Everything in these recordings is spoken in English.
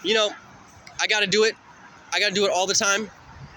you know, I got to do it. I got to do it all the time.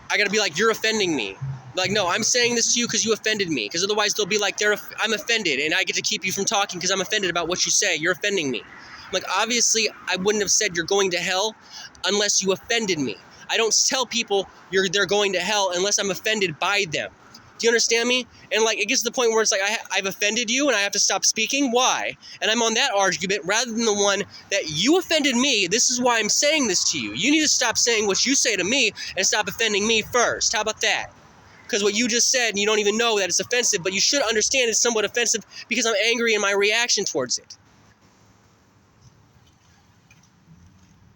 I got to be like, you're offending me. Like, no, I'm saying this to you because you offended me. Because otherwise they'll be like, I'm offended, and I get to keep you from talking because I'm offended about what you say. You're offending me. I'm like, obviously, I wouldn't have said you're going to hell unless you offended me. I don't tell people they're going to hell unless I'm offended by them. Do you understand me? And like, it gets to the point where it's like, I've offended you and I have to stop speaking. Why? And I'm on that argument rather than the one that you offended me. This is why I'm saying this to you. You need to stop saying what you say to me and stop offending me first. How about that? Because what you just said, you don't even know that it's offensive, but you should understand it's somewhat offensive because I'm angry in my reaction towards it.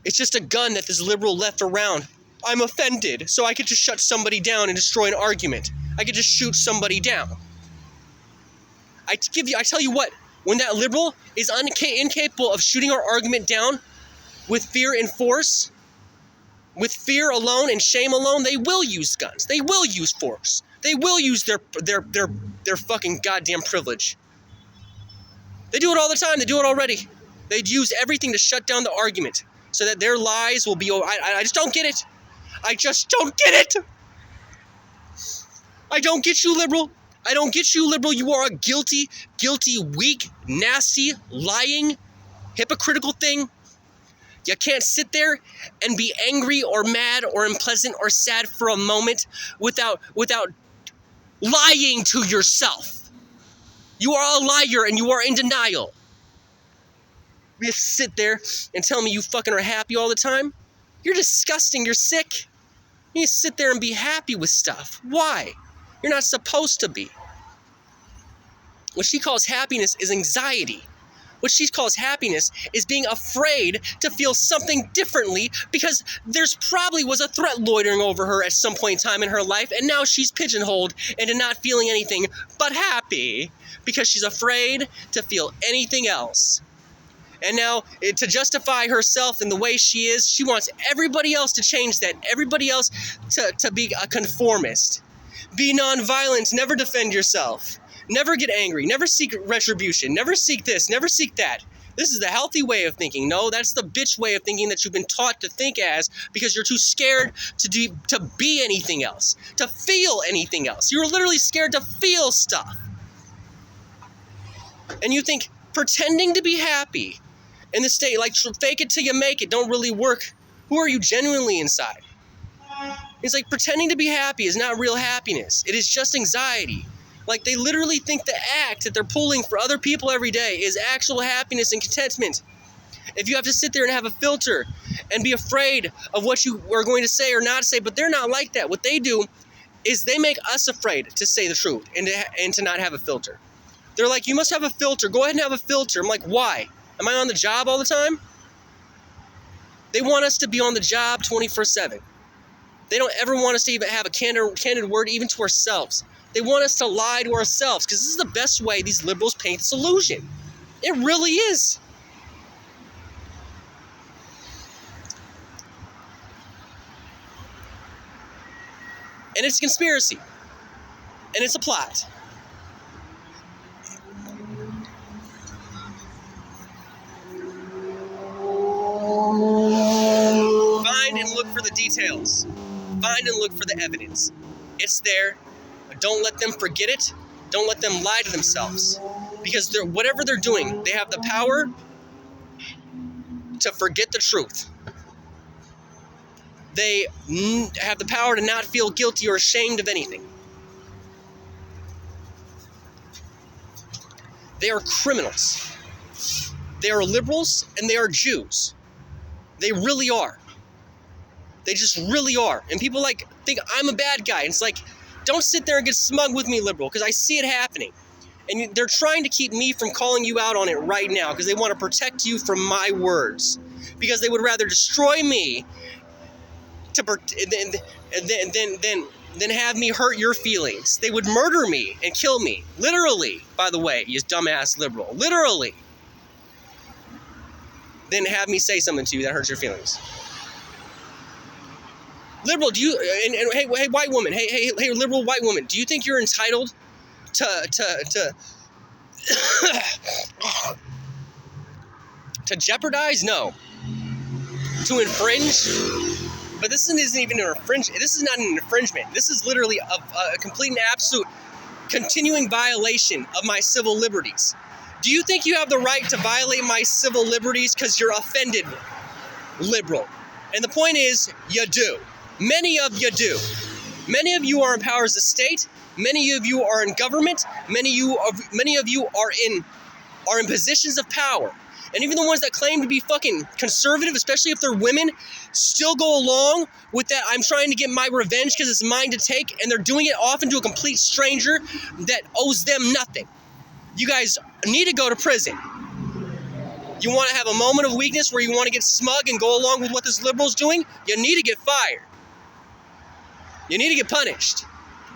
It's just a gun that this liberal left around. I'm offended, so I get to shut somebody down and destroy an argument. I get to shoot somebody down. I tell you what, when that liberal is incapable of shooting our argument down with fear and force, with fear alone and shame alone, they will use guns. They will use force. They will use their fucking goddamn privilege. They do it all the time. They do it already. They'd use everything to shut down the argument so that their lies will be... I just don't get it. I just don't get it. I don't get you, liberal. I don't get you, liberal. You are a guilty, weak, nasty, lying, hypocritical thing. You can't sit there and be angry or mad or unpleasant or sad for a moment without lying to yourself. You are a liar and you are in denial. You just sit there and tell me you fucking are happy all the time? You're disgusting. You're sick. You need to sit there and be happy with stuff. Why? You're not supposed to be. What she calls happiness is anxiety. What she calls happiness is being afraid to feel something differently because there's probably was a threat loitering over her at some point in time in her life, and now she's pigeonholed into not feeling anything but happy because she's afraid to feel anything else. And now, to justify herself in the way she is, she wants everybody else to change that, everybody else to be a conformist. Be nonviolent, never defend yourself. Never get angry, never seek retribution, never seek this, never seek that. This is the healthy way of thinking. No, that's the bitch way of thinking that you've been taught to think as because you're too scared to be anything else, to feel anything else. You're literally scared to feel stuff. And you think pretending to be happy in the state, like fake it till you make it, don't really work. Who are you genuinely inside? It's like pretending to be happy is not real happiness. It is just anxiety. Like, they literally think the act that they're pulling for other people every day is actual happiness and contentment. If you have to sit there and have a filter and be afraid of what you are going to say or not say, but they're not like that. What they do is they make us afraid to say the truth and to not have a filter. They're like, you must have a filter. Go ahead and have a filter. I'm like, why? Am I on the job all the time? They want us to be on the job 24/7. They don't ever want us to even have a candid word even to ourselves. They want us to lie to ourselves because this is the best way these liberals paint this illusion. It really is. And it's a conspiracy. And it's a plot. Find and look for the details. Find and look for the evidence. It's there. Don't let them forget it. Don't let them lie to themselves. Because whatever they're doing, they have the power to forget the truth. They have the power to not feel guilty or ashamed of anything. They are criminals. They are liberals and they are Jews. They really are. They just really are. And people think I'm a bad guy. And it's like, don't sit there and get smug with me, liberal, because I see it happening. And they're trying to keep me from calling you out on it right now because they want to protect you from my words. Because they would rather destroy me than have me hurt your feelings. They would murder me and kill me. Literally, by the way, you dumbass liberal. Literally. Then have me say something to you that hurts your feelings. Liberal, do you, and hey, white woman, hey, liberal white woman, do you think you're entitled to jeopardize? No. to infringe. But this isn't even an infringement. This is not an infringement. This is literally a complete and absolute continuing violation of my civil liberties. Do you think you have the right to violate my civil liberties because you're offended, liberal? And the point is, you do. Many of you do. Many of you are in powers of state. Many of you are in government. Many of you are in positions of power. And even the ones that claim to be fucking conservative, especially if they're women, still go along with that. I'm trying to get my revenge because it's mine to take, and they're doing it often to a complete stranger that owes them nothing. You guys need to go to prison. You want to have a moment of weakness where you want to get smug and go along with what this liberal's doing? You need to get fired. You need to get punished.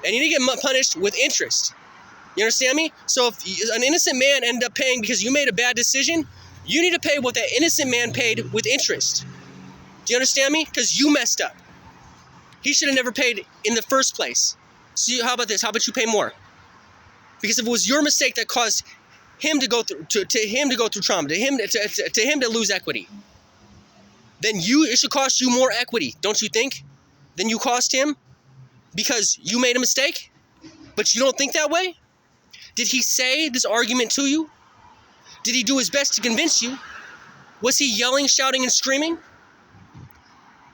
And you need to get punished with interest. You understand me? So if an innocent man ended up paying because you made a bad decision, you need to pay what that innocent man paid with interest. Do you understand me? Because you messed up. He should have never paid in the first place. So how about this? How about you pay more? Because if it was your mistake that caused him to go through trauma, to him to lose equity, then it should cost you more equity, don't you think? Than you cost him because you made a mistake? But you don't think that way? Did he say this argument to you? Did he do his best to convince you? Was he yelling, shouting, and screaming?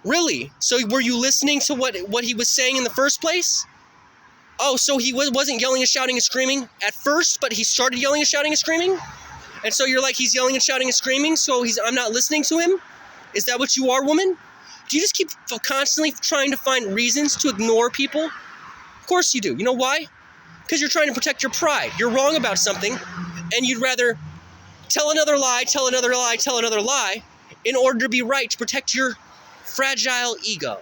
Really? So were you listening to what he was saying in the first place? Oh, so he wasn't yelling and shouting and screaming at first, but he started yelling and shouting and screaming? And so you're like, he's yelling and shouting and screaming, so I'm not listening to him? Is that what you are, woman? Do you just keep constantly trying to find reasons to ignore people? Of course you do. You know why? Because you're trying to protect your pride. You're wrong about something, and you'd rather tell another lie, tell another lie, tell another lie, in order to be right, to protect your fragile ego.